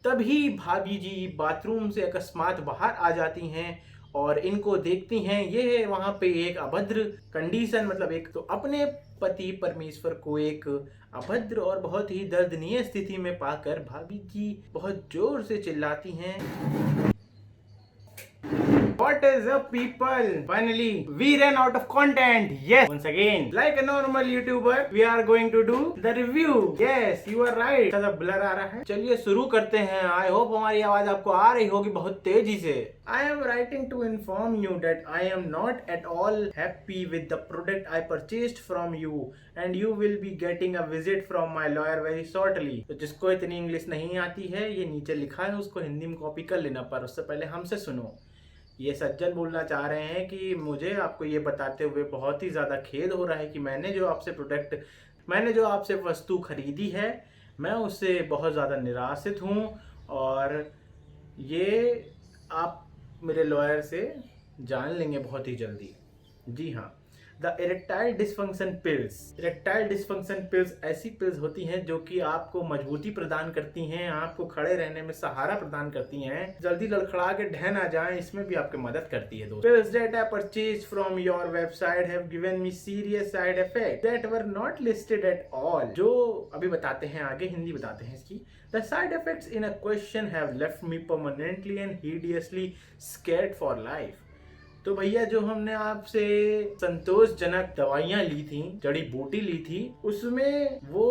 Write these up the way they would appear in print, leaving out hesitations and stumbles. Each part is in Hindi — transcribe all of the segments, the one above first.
तभी भाभी जी बाथरूम से अकस्मात बाहर आ जाती हैं और इनको देखती हैं। ये है वहां पे एक अभद्र कंडीशन, मतलब एक तो अपने पति परमेश्वर को एक अभद्र और बहुत ही दर्दनीय स्थिति में पाकर भाभी जी बहुत जोर से चिल्लाती हैं, What is up, people? Finally, we ran out of content. Yes, once again, like a normal YouTuber, we are going to do the review. Yes, you are right. थोड़ा ब्लर आ रहा है। चलिए शुरू करते हैं। I hope हमारी आवाज आपको आ रही होगी बहुत तेजी से। I am writing to inform you that I am not at all happy with the product I purchased from you, and you will be getting a visit from my lawyer very shortly. तो जिसको इतनी इंग्लिश नहीं आती है, ये नीचे लिखा है, उसको हिंदी में कॉपी कर लेना, पर उससे पहले हमसे सुनो। ये सज्जन बोलना चाह रहे हैं कि मुझे आपको ये बताते हुए बहुत ही ज़्यादा खेद हो रहा है कि मैंने जो आपसे वस्तु खरीदी है, मैं उससे बहुत ज़्यादा निराशित हूँ और ये आप मेरे लॉयर से जान लेंगे बहुत ही जल्दी। जी हाँ, द इरेक्टाइल डिस्फंक्शन पिल्स ऐसी पिल्स होती हैं जो कि आपको मजबूती प्रदान करती हैं, आपको खड़े रहने में सहारा प्रदान करती हैं, जल्दी लड़खड़ा के ढह ना जाएं, इसमें भी आपकी मदद करती है दोस्तों। Pills that I purchased from your website have given me serious side effects that were not listed at all. जो अभी बताते हैं, आगे हिंदी बताते हैं इसकी। The side effects in a question have left me permanently and hideously scared for life. तो भैया जो हमने आपसे संतोषजनक दवाइयाँ ली थी, जड़ी बूटी ली थी, उसमें वो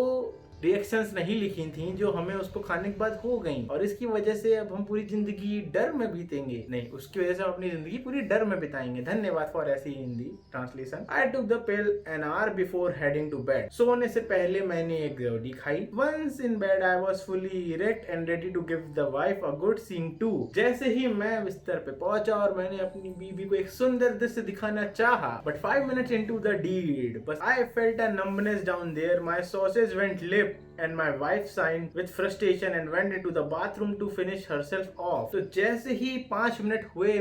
रिएक्शंस नहीं लिखी थी जो हमें उसको खाने के बाद हो गई, और इसकी वजह से अब हम पूरी जिंदगी डर में बीतेंगे। नहीं, उसकी वजह से हम अपनी जिंदगी पूरी डर में बिताएंगे। धन्यवाद फॉर ऐसी Hindi translation. I took the pill an hour before heading to bed. सोने से पहले मैंने एक गोली खाई। Once in bed I was fully erect and ready to give the wife a good seen to. जैसे ही मैं बिस्तर पे पहुंचा और मैंने अपनी बीवी को एक सुंदर दृश्य दिखाना चाहा, but 5 minutes into the deed, but I felt a numbness down there. My sausage went limp and my wife signed with frustration and went into the bathroom to finish herself off. तो जैसे ही 5 मिनट हुए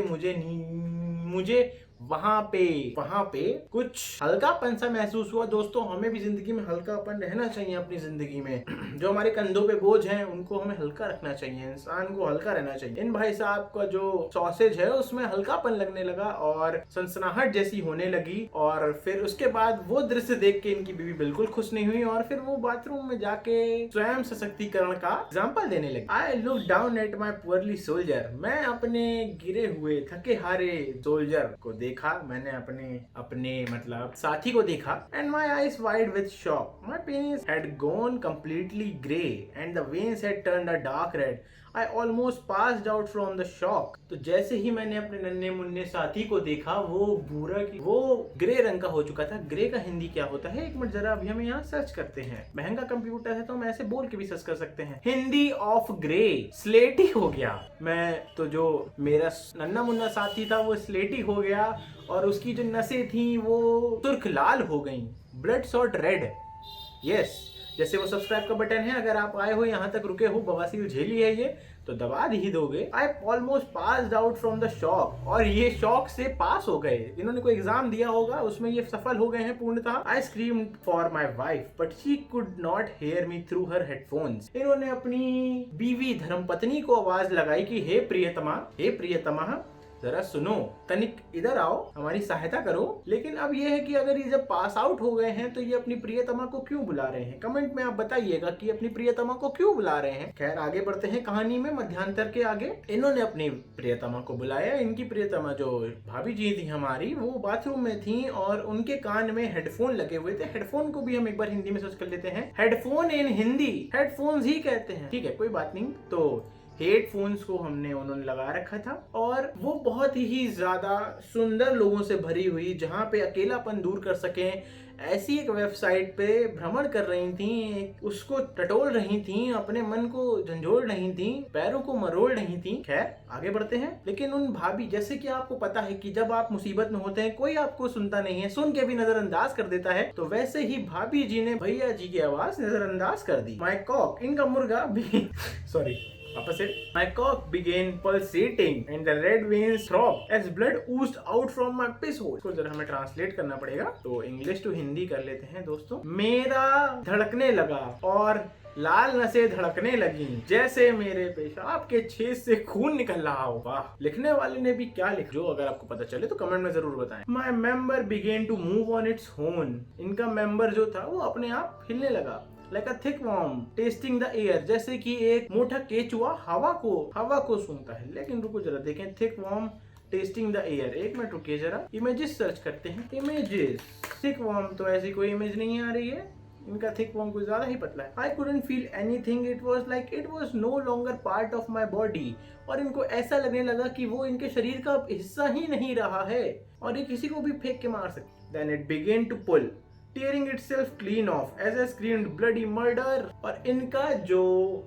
मुझे वहां पे कुछ हल्कापन सा महसूस हुआ। दोस्तों, हमें भी जिंदगी में हल्कापन रहना चाहिए अपनी जिंदगी में। जो हमारे कंधों पे बोझ हैं उनको हमें हल्का रखना चाहिए, इंसान को हल्का रहना चाहिए। इन भाई साहब का जो सॉसेज है उसमें हल्कापन लगने लगा और सनसनाहट जैसी होने लगी, और फिर उसके बाद वो दृश्य देख के इनकी बीवी बिल्कुल खुश नहीं हुई और फिर वो बाथरूम में जाके स्वयं सशक्तिकरण का एग्जाम्पल देने लगी। I look down at my poorly soldier. मैं अपने गिरे हुए थके हारे सोल्जर को देखा, मैंने अपने मतलब साथी को देखा। And my eyes wide with shock. My penis had gone completely grey and the veins had turned a dark red. I almost passed out from the shock. तो जैसे ही मैंने अपने नन्हे मुन्ने साथी को देखा, वो ग्रे रंग का हो चुका था। ग्रे का हिंदी क्या होता है, एक मिनट जरा अभी हम यहाँ सर्च करते हैं। महंगा कंप्यूटर है तो हम ऐसे बोल के भी सर्च कर सकते हैं। हिंदी ऑफ ग्रे स्लेटी हो गया। मैं तो जो मेरा नन्हा मुन्ना साथी था वो स्लेटी हो गया और उसकी जो नसें थी वो सुर्ख लाल हो गई, ब्लड शॉट रेड। यस, जैसे वो सब्सक्राइब का बटन है, अगर आप आए हो यहाँ तक रुके हो, बवासीर झेली है ये तो दबा ही दोगे। I almost passed out from the shock. और ये शॉक से पास हो गए। इन्होंने कोई एग्जाम दिया होगा, उसमें ये सफल हो गए हैं पूर्णतः। I screamed for my wife but she could not hear me through her headphones. इन्होंने अपनी बीवी धर्मपत्नी को आवाज लगाई कि हे प्रियतमा जरा सुनो, तनिक इधर आओ, हमारी सहायता करो। लेकिन अब ये है कि अगर ये जब पास आउट हो गए हैं तो ये अपनी प्रियतमा को क्यों बुला रहे हैं? कमेंट में आप बताइएगा कि अपनी प्रियतमा को क्यों बुला रहे हैं। खैर, आगे बढ़ते हैं कहानी में। मध्यांतर के आगे इन्होंने अपनी प्रियतमा को बुलाया। इनकी प्रियतमा जो भाभी जी थी हमारी, वो बाथरूम में थी और उनके कान में हेडफोन लगे हुए थे। हेडफोन को भी हम एक बार हिंदी में सर्च कर लेते हैं। हेडफोन इन हिंदी हेडफोन्स ही कहते हैं, ठीक है, कोई बात नहीं। तो हेडफोन्स को उन्होंने लगा रखा था और वो बहुत ही ज्यादा सुंदर लोगों से भरी हुई, जहाँ पे अकेलापन दूर कर सकें, ऐसी एक वेबसाइट पे भ्रमण कर रही थी, उसको टटोल रही थी, अपने मन को झंझोड़ रही थी, पैरों को मरोड़ रही थी। खैर, आगे बढ़ते हैं। लेकिन उन भाभी, जैसे कि आपको पता है कि जब आप मुसीबत में होते हैं कोई आपको सुनता नहीं है, सुन के भी नजरअंदाज कर देता है, तो वैसे ही भाभी जी ने भैया जी की आवाज नजरअंदाज कर दी। माय कॉक, इनका मुर्गा भी सॉरी, वापस से। My cock began pulsating and the red veins throbbed as blood oozed out from my piss hole. इसको जरा हमें ट्रांसलेट करना पड़ेगा, तो इंग्लिश टू हिंदी कर लेते हैं दोस्तों। मेरा धड़कने लगा और लाल नसें धड़कने लगी जैसे मेरे पेशाब के छेद से खून निकल रहा हो। वाह, लिखने वाले ने भी क्या लिखा, जो अगर आपको पता चले तो कमेंट में जरूर बताएं। My member began to move on its own, इनका मेंबर जो था वो अपने आप हिलने लगा। Like a thick worm testing the air, जैसे कि एक मोटा केचुआ हवा को सूंघता है। लेकिन रुको जरा देखें, thick worm testing the air, एक मिनट रुकिए जरा, इमेजेस सर्च करते हैं। इमेजेस, थिक वॉर्म तो ऐसी कोई इमेज नहीं आ रही है, इनका थिक वॉर्म कुछ ज्यादा ही पतला है। I couldn't feel anything, it was like it was no longer part of my body, और इनको ऐसा लगने लगा कि वो इनके शरीर का हिस्सा ही नहीं रहा है और ये किसी को भी फेंक के मार सकते। Then it began to pull tearing itself clean off as I screamed bloody murder, और इनका जो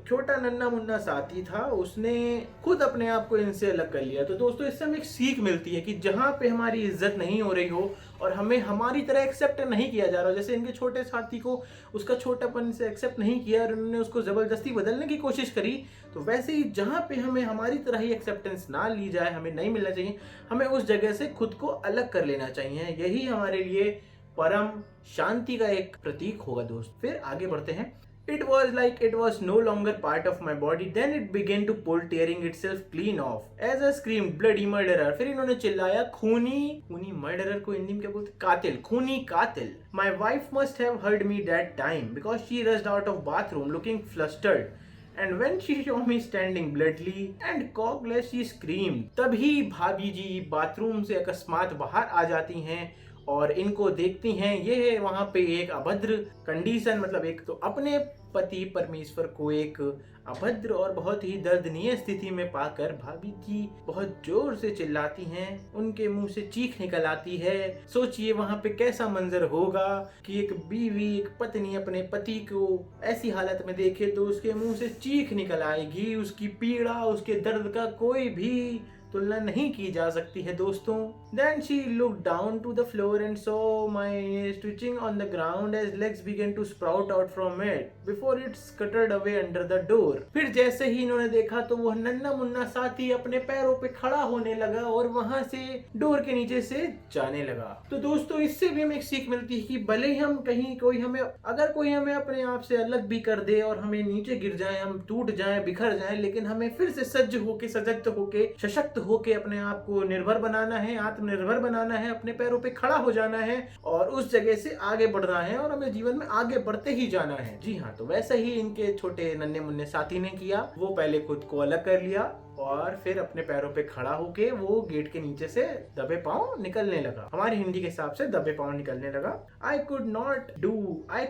छोटा नन्ना मुन्ना साथी था उसने खुद अपने आप को इनसे अलग कर लिया। तो दोस्तों इससे हमें एक सीख मिलती है कि जहाँ पे हमारी इज्जत नहीं हो रही हो और हमें हमारी तरह एक्सेप्ट नहीं किया जा रहा, जैसे इनके छोटे साथी को उसका छोटापन से एक्सेप्ट नहीं किया और उन्होंने उसको जबरदस्ती बदलने की कोशिश करी, तो वैसे ही जहाँ पे हमें हमारी तरह ही एक्सेप्टेंस ना ली जाए, हमें नहीं मिलना चाहिए, हमें उस जगह से खुद को अलग कर लेना चाहिए। यही हमारे लिए परम शांति का एक प्रतीक होगा दोस्त। फिर आगे बढ़ते हैं। It was like it was no longer part of my body. Then it began to pull, tearing itself clean off. As I screamed, bloody murderer. फिर इन्होंने चिल्लाया खूनी मर्डरर को हिंदी में क्या बोलते, कातिल, खूनी कातिल। My wife must have heard me that time because she rushed out of bathroom looking flustered. And when she saw me standing bloodily and cockless, she screamed. तभी भाभी जी बाथरूम से अकस्मात बाहर आ जाती हैं और इनको देखती हैं। ये वहां पे एक अभद्र कंडीशन, मतलब एक तो अपने पति परमेश्वर को एक अभद्र और बहुत ही दर्दनीय स्थिति में पाकर भाभी जी बहुत जोर से चिल्लाती हैं, उनके मुंह से चीख निकल आती है। सोचिए वहां पे कैसा मंजर होगा कि एक बीवी, एक पत्नी अपने पति को ऐसी हालत में देखे तो उसके मुंह से चीख निकल आएगी। उसकी पीड़ा, उसके दर्द का कोई भी तुलना नहीं की जा सकती है दोस्तों। Then she looked down to the floor and saw my twitching on the ground as legs began to sprout out from it before it scuttered away under the door. फिर जैसे ही इन्होंने देखा तो वह नन्ना मुन्ना साथी अपने पैरों पे खड़ा होने लगा और वहां से डोर के नीचे से जाने लगा। तो दोस्तों इससे भी हमें एक सीख मिलती है कि भले ही हम कहीं अगर कोई हमें अपने आप से अलग भी कर दे और हमें नीचे गिर जाए, हम टूट जाए, बिखर जाए, लेकिन हमें फिर से सजग होके सशक्त होके अपने आप को निर्भर बनाना है, आत्मनिर्भर बनाना है, अपने पैरों पे खड़ा हो जाना है और उस जगह से आगे बढ़ना है और हमें जीवन में आगे बढ़ते ही जाना है। जी हाँ, तो वैसे ही इनके छोटे नन्हे मुन्ने साथी ने किया। वो पहले खुद को अलग कर लिया और फिर अपने पैरों पे खड़ा होके वो गेट के नीचे से दबे पांव निकलने लगा। हमारी हिंदी के हिसाब से दबे पांव निकलने लगा। I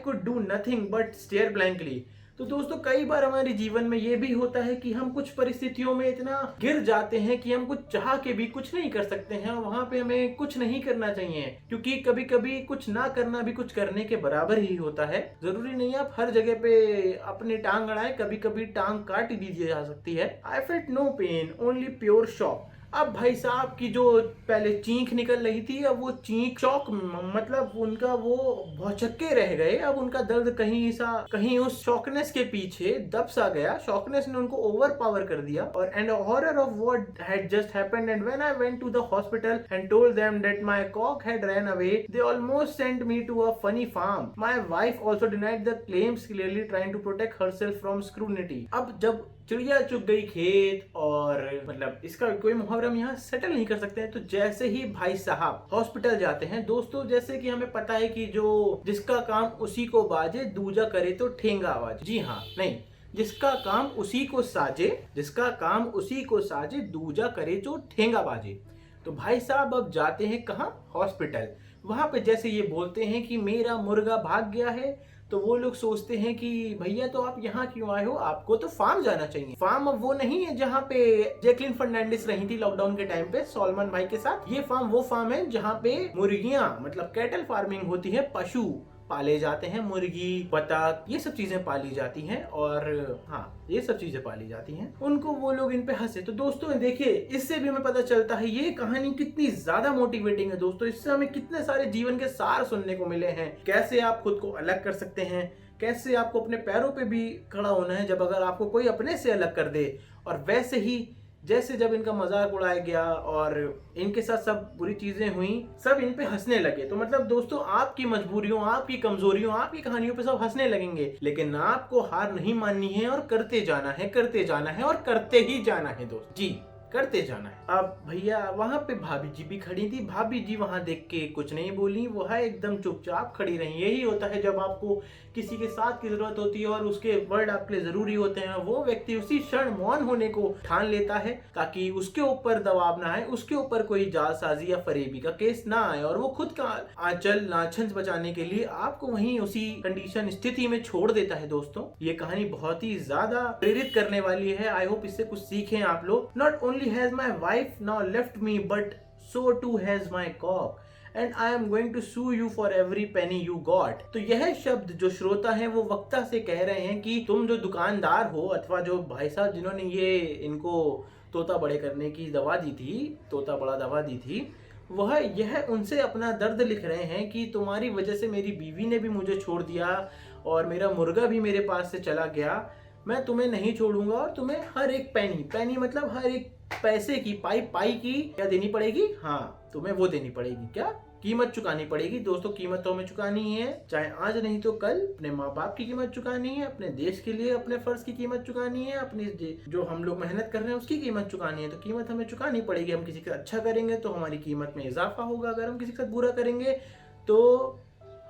could do nothing but stare blankly. तो दोस्तों कई बार हमारे जीवन में ये भी होता है कि हम कुछ परिस्थितियों में इतना गिर जाते हैं कि हम कुछ चाह के भी कुछ नहीं कर सकते हैं। वहां पे हमें कुछ नहीं करना चाहिए, क्योंकि कभी कभी कुछ ना करना भी कुछ करने के बराबर ही होता है। जरूरी नहीं आप हर जगह पे अपनी टांग अड़ाएं, कभी कभी टांग काट दी जा सकती है। I felt no pain, only pure shock. अब भाई साहब की जो पहले चीख निकल रही थी, अब वो चीख शॉक, मतलब उनका वो भौचक्के रह गए। अब उनका दर्द कहीं उस शॉकनेस के पीछे दब सा गया। शॉकनेस ने उनको ओवर पावर कर दिया और and horror of what had just happened and when I went to the hospital and told them that my cock had run away, they almost sent me to a funny farm. My wife also denied the claims, clearly trying to protect herself from scrutiny. अब जब चिड़िया चुग गई खेत, और मतलब इसका कोई मुहावरा हम यहाँ सेटल नहीं कर सकते हैं। तो जैसे ही भाई साहब हॉस्पिटल जाते हैं दोस्तों, जैसे कि हमें पता है कि जिसका काम उसी को बाजे, दूजा करे तो ठेंगा आवाज। जी हाँ, नहीं, जिसका काम उसी को साजे दूजा करे तो ठेंगा बाजे। तो भाई साहब अब जाते हैं कहाँ? हॉस्पिटल। वहां पे जैसे ये बोलते हैं कि मेरा मुर्गा भाग गया है, तो वो लोग सोचते हैं कि भैया तो आप यहाँ क्यों आए हो, आपको तो फार्म जाना चाहिए। फार्म अब वो नहीं है जहाँ पे जैकलिन फर्नांडिस रही थी लॉकडाउन के टाइम पे सॉलमन भाई के साथ। ये फार्म वो फार्म है जहाँ पे मुर्गियां, मतलब कैटल फार्मिंग होती है, पशु पाले जाते हैं, मुर्गी, बतख, ये सब चीजें पाली जाती हैं। और हाँ, ये सब चीजें पाली जाती हैं। उनको वो लोग इन पे हंसे। तो दोस्तों देखिए, इससे भी हमें पता चलता है ये कहानी कितनी ज्यादा मोटिवेटिंग है दोस्तों। इससे हमें कितने सारे जीवन के सार सुनने को मिले हैं। कैसे आप खुद को अलग कर सकते हैं, कैसे आपको अपने पैरों पे भी खड़ा होना है जब अगर आपको कोई अपने से अलग कर दे, और वैसे ही जैसे जब इनका मजाक उड़ाया गया और इनके साथ सब बुरी चीजें हुई, सब इन पे हंसने लगे। तो मतलब दोस्तों, आपकी मजबूरियों, आपकी कमजोरियों, आपकी कहानियों पे सब हंसने लगेंगे, लेकिन आपको हार नहीं माननी है और करते जाना है, करते जाना है और करते ही जाना है दोस्त जी, करते जाना है। अब भैया वहां पे भाभी जी भी खड़ी थी। भाभी जी वहां देख के कुछ नहीं बोली, वह एकदम चुपचाप खड़ी रही। यही होता है जब आपको किसी के साथ की जरूरत होती है और उसके वर्ड आपके लिए जरूरी होते हैं, वो व्यक्ति उसी क्षण मौन होने को ठान लेता है ताकि उसके ऊपर दबाव ना आए, उसके ऊपर कोई जालसाजी या फरेबी का केस ना आए, और वो खुद का आंचल नाछंछ बचाने के लिए आपको वहीं उसी कंडीशन स्थिति में छोड़ देता है। दोस्तों, ये कहानी बहुत ही ज्यादा प्रेरित करने वाली है। आई होप इससे कुछ सीखें आप लोग। Not only has my wife now left me, but so too has my cock and I am going to sue you for every penny you got। तो यह शब्द जो श्रोता हैं वो वक्ता से कह रहे हैं कि तुम जो दुकानदार हो अथवा जो भाई साहब जिन्होंने ये इनको तोता बड़े करने की दवा दी थी, तोता बड़ा दवा दी थी, वह यह उनसे अपना दर्द लिख रहे हैं कि तुम्हारी वजह से मेरी बीवी ने भी मुझे छोड़ दिया और मेरा मुर्गा भी मेरे पास से चला गया। मैं तुम्हें नहीं छोड़ूंगा और तुम्हें हर एक पैनी, पैनी मतलब हर एक पैसे की, पाई पाई की क्या देनी पड़ेगी। हाँ, तुम्हें वो देनी पड़ेगी, क्या कीमत चुकानी पड़ेगी। दोस्तों, कीमत तो हमें चुकानी है, चाहे आज नहीं तो कल। अपने माँ बाप की कीमत चुकानी है, अपने देश के लिए अपने फर्ज की कीमत चुकानी है, अपनी जो हम लोग मेहनत कर रहे हैं उसकी कीमत चुकानी है। तो कीमत हमें चुकानी पड़ेगी। हम किसी का अच्छा करेंगे तो हमारी कीमत में इजाफा होगा, अगर हम किसी का बुरा करेंगे तो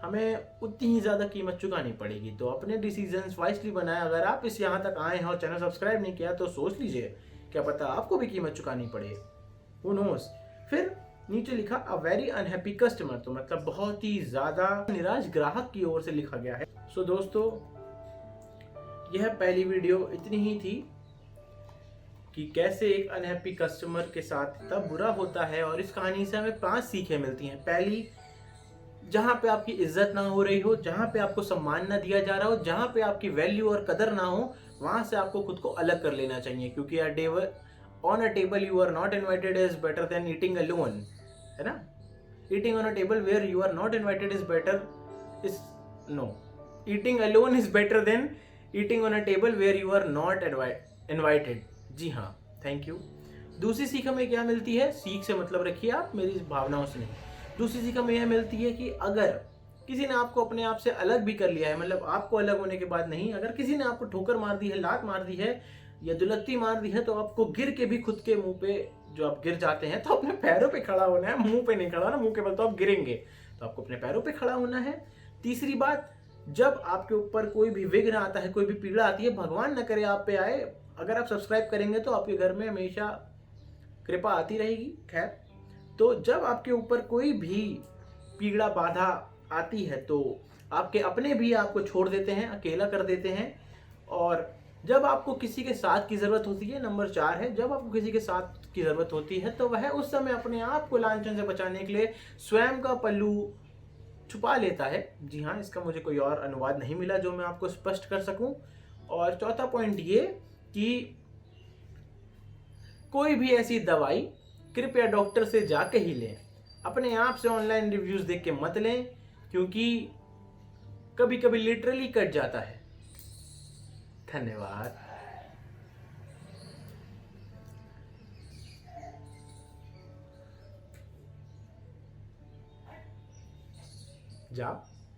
हमें उतनी ही ज्यादा कीमत चुकानी पड़ेगी। तो अपने डिसीजंस वाइसली बनाएं। अगर आप इस यहाँ तक आए हैं और चैनल सब्सक्राइब नहीं किया तो सोच लीजिए, क्या पता आपको भी कीमत चुकानी पड़े, हु नोस। फिर नीचे लिखा अ वेरी अनहैप्पी कस्टमर, तो मतलब बहुत ही ज्यादा निराश ग्राहक की ओर से लिखा गया है। सो दोस्तों, यह पहली वीडियो इतनी ही थी कि कैसे एक अनहैप्पी कस्टमर के साथ तब बुरा होता है, और इस कहानी से हमें 5 सीखें मिलती हैं। पहली, जहां पे आपकी इज्जत ना हो रही हो, जहां पे आपको सम्मान ना दिया जा रहा हो, जहां पे आपकी वैल्यू और कदर ना हो, वहां से आपको खुद को अलग कर लेना चाहिए, क्योंकि on a table you are not invited is better than eating alone, है ना। Eating on a table where you are not invited is better is no, eating alone is better than eating on a table where you are not invited. जी हाँ, थैंक यू। दूसरी सीख हमें क्या मिलती है, सीख से मतलब रखिए आप, मेरी भावनाओं से नहीं। दूसरी सीख हमें यह मिलती है कि अगर किसी ने आपको अपने आप से अलग भी कर लिया है, मतलब आपको अलग होने के बाद नहीं, अगर किसी ने आपको ठोकर मार दी है, लात मार दी है या दुलत्ती मार दी है, तो आपको गिर के भी खुद के मुंह पे, जो आप गिर जाते हैं तो अपने पैरों पे खड़ा होना है, मुंह पे नहीं खड़ा ना, मुंह के बल तो आप गिरेंगे, तो आपको अपने पैरों पे खड़ा होना है। तीसरी बात, जब आपके ऊपर कोई भी विघ्न आता है, कोई भी पीड़ा आती है, भगवान न करे आप पे आए, अगर आप सब्सक्राइब करेंगे तो आपके घर में हमेशा कृपा आती रहेगी। खैर, तो जब आपके ऊपर कोई भी पीड़ा बाधा आती है तो आपके अपने भी आपको छोड़ देते हैं, अकेला कर देते हैं। और जब आपको किसी के साथ की जरूरत होती है, नंबर 4 है, जब आपको किसी के साथ की जरूरत होती है तो वह उस समय अपने आप को लांछन से बचाने के लिए स्वयं का पल्लू छुपा लेता है। जी हाँ, इसका मुझे कोई और अनुवाद नहीं मिला जो मैं आपको स्पष्ट कर सकूं। और चौथा पॉइंट ये कि कोई भी ऐसी दवाई कृपया डॉक्टर से जाके ही लें, अपने आप से ऑनलाइन रिव्यूज देख के मत लें, क्योंकि कभी कभी लिटरली कट जाता है। धन्यवाद। जाओ।